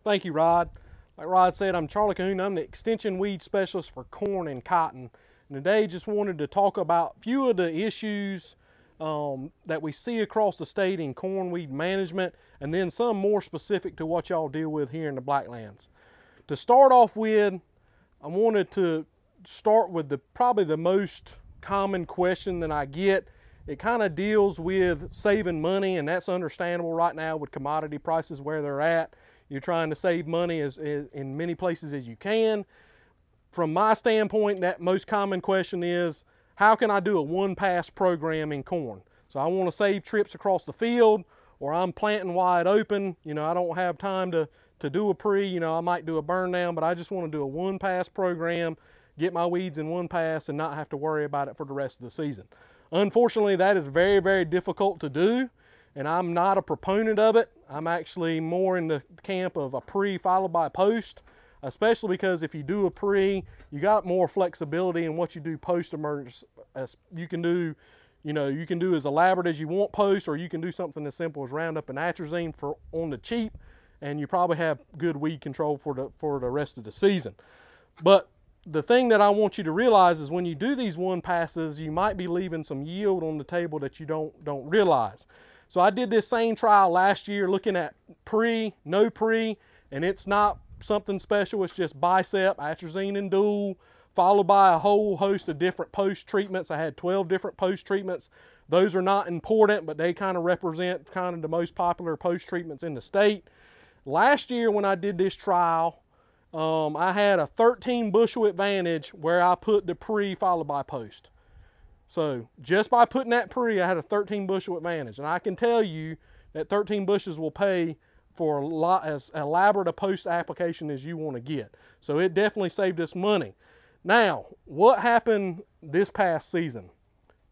Thank you, Rod. Like Rod said, I'm Charlie Cahoon. I'm the extension weed specialist for corn and cotton. And today just wanted to talk about a few of the issues that we see across the state in corn weed management, and then some more specific to what y'all deal with here in the Blacklands. To start off with, I wanted to start with probably the most common question that I get. It kind of deals with saving money, and that's understandable right now with commodity prices where they're at. You're trying to save money as in many places as you can. From my standpoint, that most common question is, how can I do a one-pass program in corn? So I want to save trips across the field, or I'm planting wide open. You know, I don't have time to do a pre. You know, I might do a burn down, but I just want to do a one-pass program, get my weeds in one pass, and not have to worry about it for the rest of the season. Unfortunately, that is very, very difficult to do, and I'm not a proponent of it. I'm actually more in the camp of a pre followed by a post, especially because if you do a pre, you got more flexibility in what you do post-emergence. You can do, you can do as elaborate as you want post, or you can do something as simple as Roundup and atrazine for on the cheap, and you probably have good weed control for the rest of the season. But the thing that I want you to realize is when you do these one passes, you might be leaving some yield on the table that you don't realize. So I did this same trial last year looking at pre, no pre, and it's not something special. It's just bicep, atrazine, and dual, followed by a whole host of different post treatments. I had 12 different post treatments. Those are not important, but they kind of represent kind of the most popular post treatments in the state. Last year when I did this trial, I had a 13 bushel advantage where I put the pre followed by post. So just by putting that pre, I had a 13 bushel advantage. And I can tell you that 13 bushels will pay for a lot as elaborate a post application as you want to get. So it definitely saved us money. Now, what happened this past season?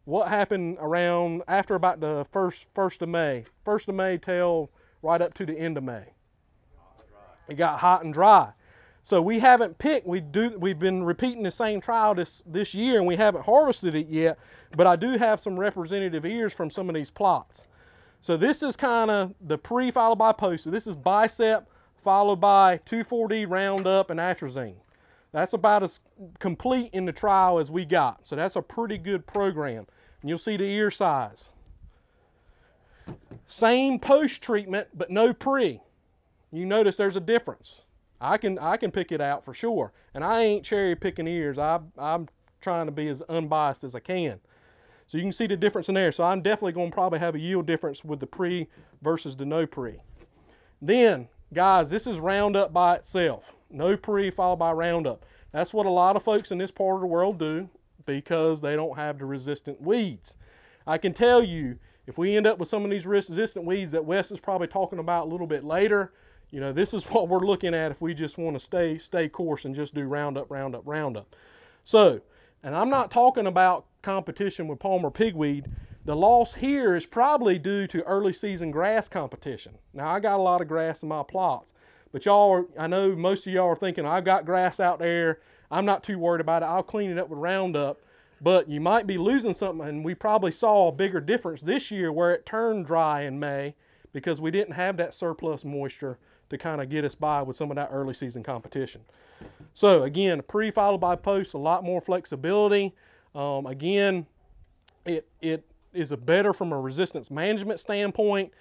What happened around after about the first of May? 1st of May till right up to the end of May. It got hot and dry. So we haven't picked, we've been repeating the same trial this year, and we haven't harvested it yet, but I do have some representative ears from some of these plots. So this is kind of the pre followed by post. So this is bicep followed by 2,4-D Roundup and atrazine. That's about as complete in the trial as we got. So that's a pretty good program. And you'll see the ear size. Same post treatment, but no pre. You notice there's a difference. I can pick it out for sure. And I ain't cherry picking ears. I'm trying to be as unbiased as I can. So you can see the difference in there. So I'm definitely going to probably have a yield difference with the pre versus the no pre. Then, guys, this is Roundup by itself. No pre followed by Roundup. That's what a lot of folks in this part of the world do because they don't have the resistant weeds. I can tell you, if we end up with some of these resistant weeds that Wes is probably talking about a little bit later, you know, this is what we're looking at if we just want to stay course and just do Roundup, Roundup, Roundup. So, and I'm not talking about competition with Palmer pigweed. The loss here is probably due to early season grass competition. Now, I got a lot of grass in my plots, but y'all, I know most of y'all are thinking, I've got grass out there. I'm not too worried about it. I'll clean it up with Roundup. But you might be losing something, and we probably saw a bigger difference this year where it turned dry in May because we didn't have that surplus moisture to kind of get us by with some of that early season competition. So again, pre followed by post, a lot more flexibility. Again, it is better from a resistance management standpoint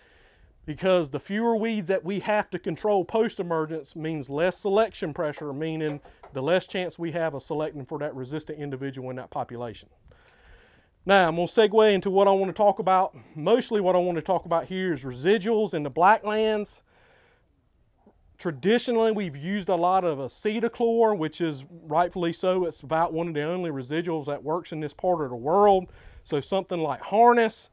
because the fewer weeds that we have to control post-emergence means less selection pressure, meaning the less chance we have of selecting for that resistant individual in that population. Now, I'm going to segue into what I want to talk about. Mostly what I want to talk about here is residuals in the Blacklands. Traditionally, we've used a lot of acetochlor, which is rightfully so. It's about one of the only residuals that works in this part of the world. So something like harness.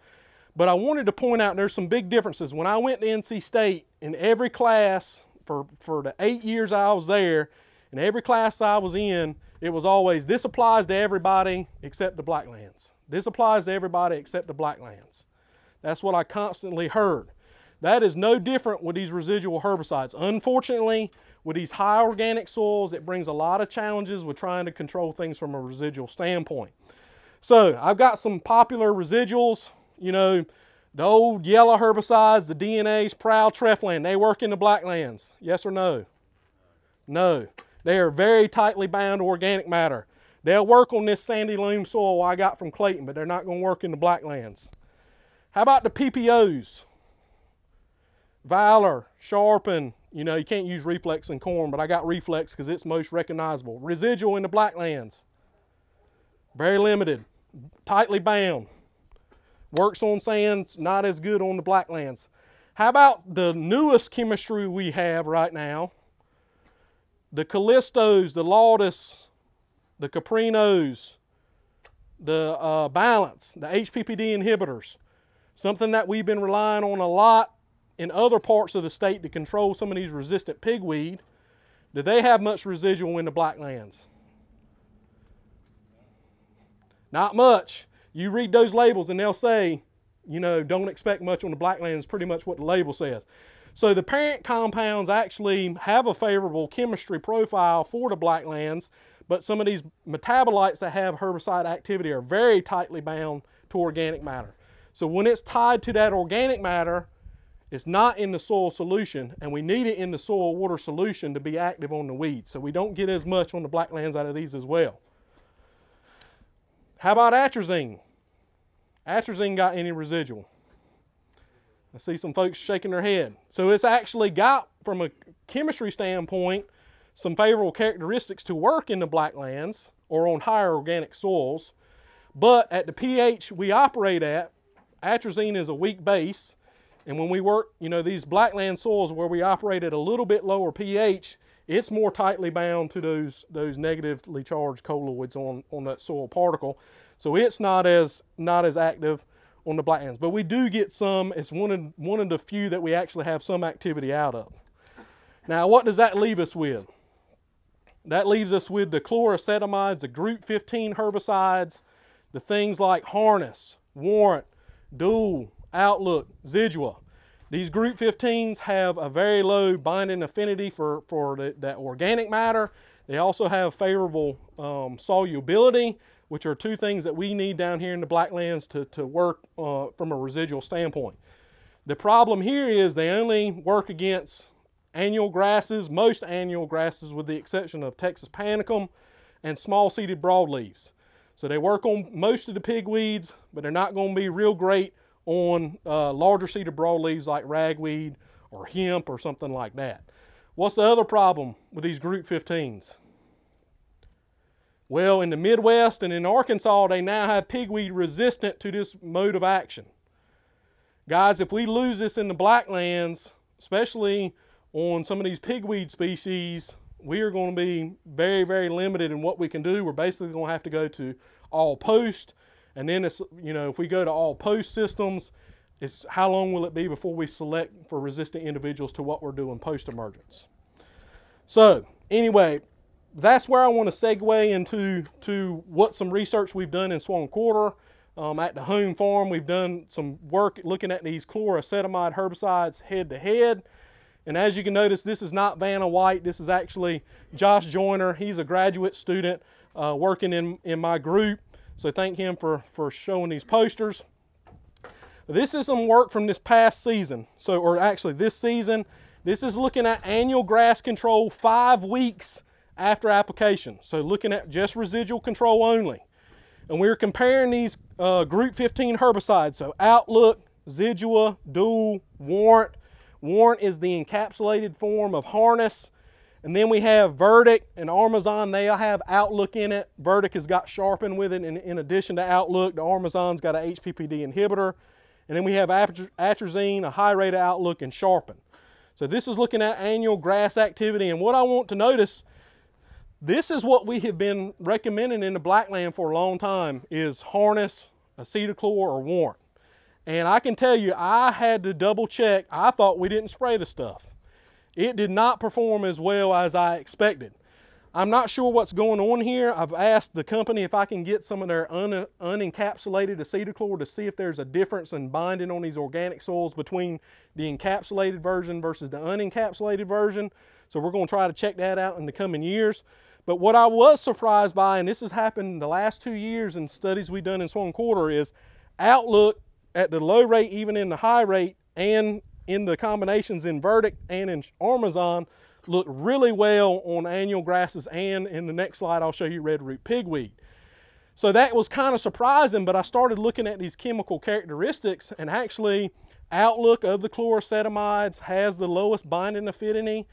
But I wanted to point out there's some big differences. When I went to NC State, in every class, for the 8 years I was there, in every class I was in, it was always, this applies to everybody except the Blacklands. This applies to everybody except the Blacklands. That's what I constantly heard. That is no different with these residual herbicides. Unfortunately, with these high organic soils, it brings a lot of challenges with trying to control things from a residual standpoint. So I've got some popular residuals. You know, The old yellow herbicides, the DNAs, Prowl, Treflan, they work in the blacklands. Yes or no? No. They are very tightly bound to organic matter. They'll work on this sandy loam soil I got from Clayton, but they're not going to work in the blacklands. How about the PPOs? Valor, Sharpen, you know, you can't use Reflex in corn, but I got Reflex because it's most recognizable. Residual in the blacklands. Very limited, tightly bound. Works on sands, not as good on the blacklands. How about the newest chemistry we have right now? The Callistos, the Laudis, the Caprinos, the Balance, the HPPD inhibitors. Something that we've been relying on a lot in other parts of the state to control some of these resistant pigweed. Do they have much residual in the blacklands? Not much. You read those labels and they'll say, you know, don't expect much on the blacklands, pretty much what the label says. So the parent compounds actually have a favorable chemistry profile for the blacklands, but some of these metabolites that have herbicide activity are very tightly bound to organic matter. So when it's tied to that organic matter, it's not in the soil solution, and we need it in the soil water solution to be active on the weeds. So we don't get as much on the blacklands out of these as well. How about atrazine? Atrazine got any residual? I see some folks shaking their head. So it's actually got, from a chemistry standpoint, some favorable characteristics to work in the blacklands or on higher organic soils. But at the pH we operate at, atrazine is a weak base. And when we work, you know, these blackland soils where we operate at a little bit lower pH, it's more tightly bound to those negatively charged colloids on that soil particle. So it's not as active on the blacklands. But we do get some. It's one of the few that we actually have some activity out of. Now, what does that leave us with? That leaves us with the chloracetamides, the group 15 herbicides, the things like Harness, Warrant, Dual, Outlook, Zidua. These group 15s have a very low binding affinity for that organic matter. They also have favorable solubility, which are two things that we need down here in the blacklands to work from a residual standpoint. The problem here is they only work against annual grasses, most annual grasses with the exception of Texas panicum and small-seeded broadleaves. So they work on most of the pigweeds, but they're not going to be real great on larger seeded broadleaves like ragweed or hemp or something like that. What's the other problem with these group 15s? Well, in the Midwest and in Arkansas, they now have pigweed resistant to this mode of action. Guys, if we lose this in the blacklands, especially on some of these pigweed species, we are going to be very, very limited in what we can do. We're basically going to have to go to all post. And then it's, you know, if we go to all post systems, it's how long will it be before we select for resistant individuals to what we're doing post-emergence. So anyway, that's where I want to segue into what some research we've done in Swan Quarter. At the home farm, we've done some work looking at these chloroacetamide herbicides head to head. And as you can notice, this is not Vanna White. This is actually Josh Joyner. He's a graduate student working in my group. So thank him for showing these posters. This is some work from this past season. Or actually this season. This is looking at annual grass control 5 weeks after application. So looking at just residual control only. And we're comparing these group 15 herbicides. So Outlook, Zidua, Dual, Warrant. Warrant is the encapsulated form of Harness. And then we have Verdict and Armazon. They have Outlook in it. Verdict has got Sharpen with it. In addition to Outlook, the Armazon's got a HPPD inhibitor. And then we have atrazine, a high rate of Outlook, and Sharpen. So this is looking at annual grass activity. And what I want to notice, this is what we have been recommending in the blackland for a long time, is Harness, acetochlor, or Warrant. And I can tell you, I had to double check. I thought we didn't spray the stuff. It did not perform as well as I expected. I'm not sure what's going on here. I've asked the company if I can get some of their unencapsulated acetochlor to see if there's a difference in binding on these organic soils between the encapsulated version versus the unencapsulated version. So we're going to try to check that out in the coming years. But what I was surprised by, and this has happened the last 2 years in studies we've done in Swan Quarter, is Outlook at the low rate, even in the high rate, and in the combinations in verdict and in Armazon, look really well on annual grasses, and in the next slide I'll show you red root pigweed. So that was kind of surprising, but I started looking at these chemical characteristics, and actually Outlook of the chloroacetamides has the lowest binding affinity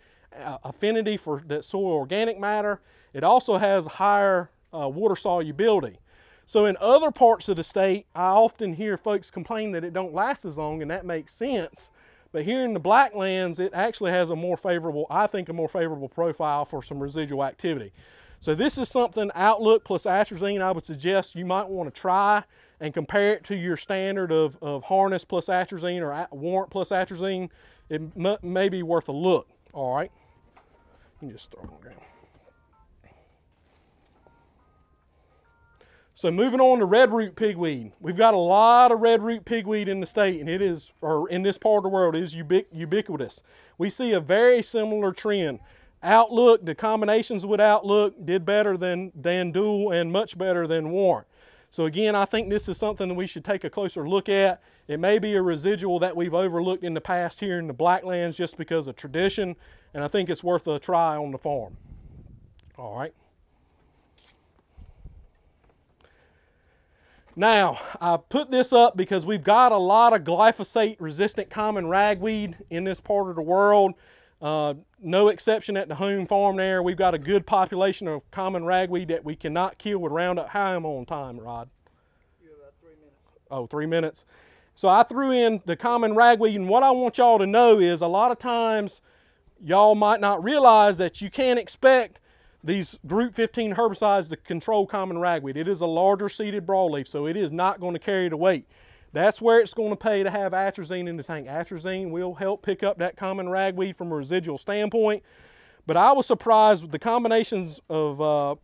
for that soil organic matter. It also has higher water solubility. So in other parts of the state, I often hear folks complain that it don't last as long, and that makes sense. But here in the Blacklands, it actually has a more favorable, I think, a more favorable profile for some residual activity. So this is something, Outlook plus atrazine, I would suggest you might want to try and compare it to your standard of Harness plus atrazine or Warrant plus atrazine. It may be worth a look, all right? You can just throw it on the ground. So moving on to red root pigweed. We've got a lot of red root pigweed in the state, and it is, or in this part of the world, it is ubiquitous. We see a very similar trend. Outlook, the combinations with Outlook did better than Dual and much better than Warrant. So again, I think this is something that we should take a closer look at. It may be a residual that we've overlooked in the past here in the Blacklands just because of tradition, and I think it's worth a try on the farm. All right. Now, I put this up because we've got a lot of glyphosate-resistant common ragweed in this part of the world. No exception at the home farm there. We've got a good population of common ragweed that we cannot kill with Roundup. How am I on time, Rod? You're about 3 minutes. Oh, 3 minutes. So I threw in the common ragweed, and what I want y'all to know is a lot of times y'all might not realize that you can't expect these group 15 herbicides to control common ragweed. It is a larger seeded broadleaf, so it is not going to carry the weight. That's where it's going to pay to have atrazine in the tank. Atrazine will help pick up that common ragweed from a residual standpoint. But I was surprised with the combinations of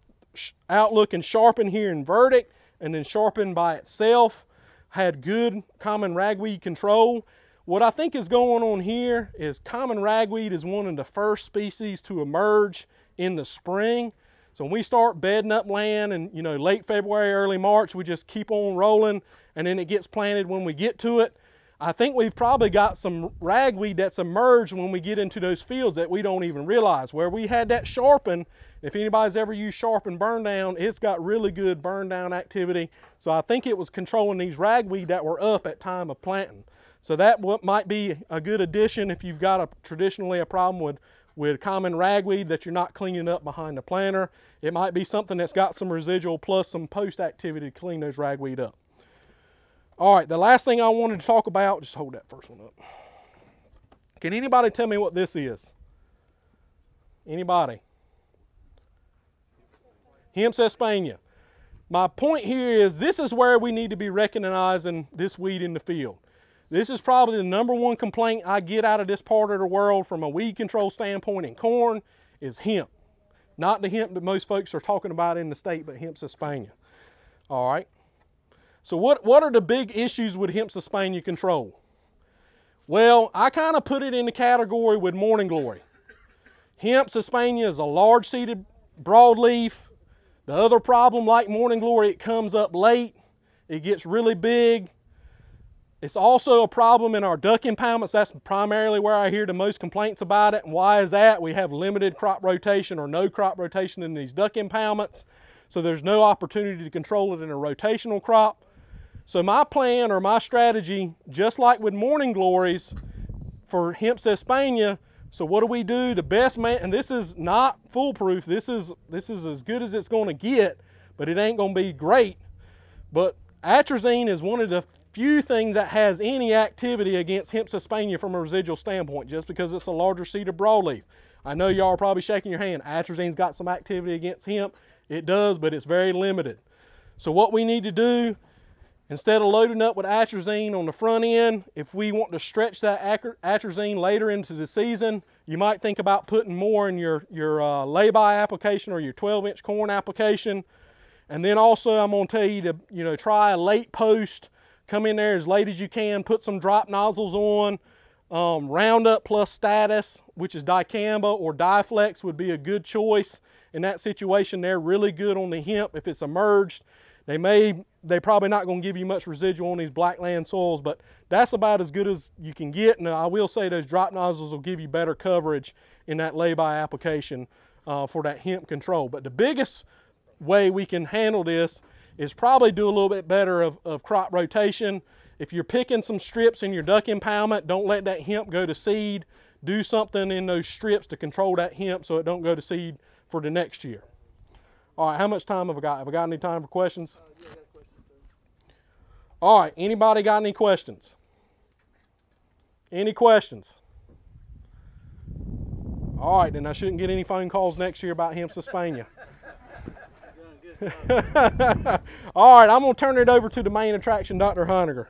Outlook and Sharpen here in verdict, and then Sharpen by itself had good common ragweed control. What I think is going on here is common ragweed is one of the first species to emerge in the spring. So when we start bedding up land and, you know, late February, early March, we just keep on rolling, and then it gets planted when we get to it. I think we've probably got some ragweed that's emerged when we get into those fields that we don't even realize. Where we had that Sharpen, if anybody's ever used Sharpen burn down, it's got really good burn down activity. So I think it was controlling these ragweed that were up at time of planting. So that might be a good addition if you've got traditionally a problem with common ragweed that you're not cleaning up behind the planter. It might be something that's got some residual plus some post activity to clean those ragweed up. All right, the last thing I wanted to talk about, just hold that first one up. Can anybody tell me what this is? Anybody? Hemp Hispania. My point here is this is where we need to be recognizing this weed in the field. This is probably the #1 complaint I get out of this part of the world from a weed control standpoint in corn is hemp. Not the hemp that most folks are talking about in the state, but Hemp Hispania. All right. So what are the big issues with Hemp Hispania control? Well, I kind of put it in the category with Morning Glory. Hemp Hispania is a large seeded broadleaf. The other problem, like Morning Glory, it comes up late. It gets really big. It's also a problem in our duck impoundments. That's primarily where I hear the most complaints about it. And why is that? We have limited crop rotation or no crop rotation in these duck impoundments. So there's no opportunity to control it in a rotational crop. So my plan or my strategy, just like with Morning Glories for Hemp Hispania, so what do? The best man, and this is not foolproof. This is as good as it's going to get, but it ain't going to be great. But atrazine is one of the few things that has any activity against Hemp Hispania from a residual standpoint, just because it's a larger seeded broadleaf. I know y'all are probably shaking your hand. Atrazine's got some activity against hemp. It does, but it's very limited. So what we need to do, instead of loading up with atrazine on the front end, if we want to stretch that atrazine later into the season, you might think about putting more in your lay-by application or your 12-inch corn application. And then also I'm going to tell you to try a late post. Come in there as late as you can, put some drop nozzles on. Roundup plus Status, which is dicamba, or Diflex would be a good choice in that situation. They're really good on the hemp if it's emerged. They may they're probably not going to give you much residual on these blackland soils, but that's about as good as you can get. And I will say those drop nozzles will give you better coverage in that lay-by application for that hemp control. But the biggest way we can handle this is probably do a little bit better of crop rotation. If you're picking some strips in your duck impoundment, don't let that hemp go to seed. Do something in those strips to control that hemp so it don't go to seed for the next year. All right, how much time have I got? Have I got any time for questions? Yeah, I got a question too. All right, anybody got any questions? Any questions? All right, then I shouldn't get any phone calls next year about hemp suspania. All right, I'm going to turn it over to the main attraction, Dr. Hunniger.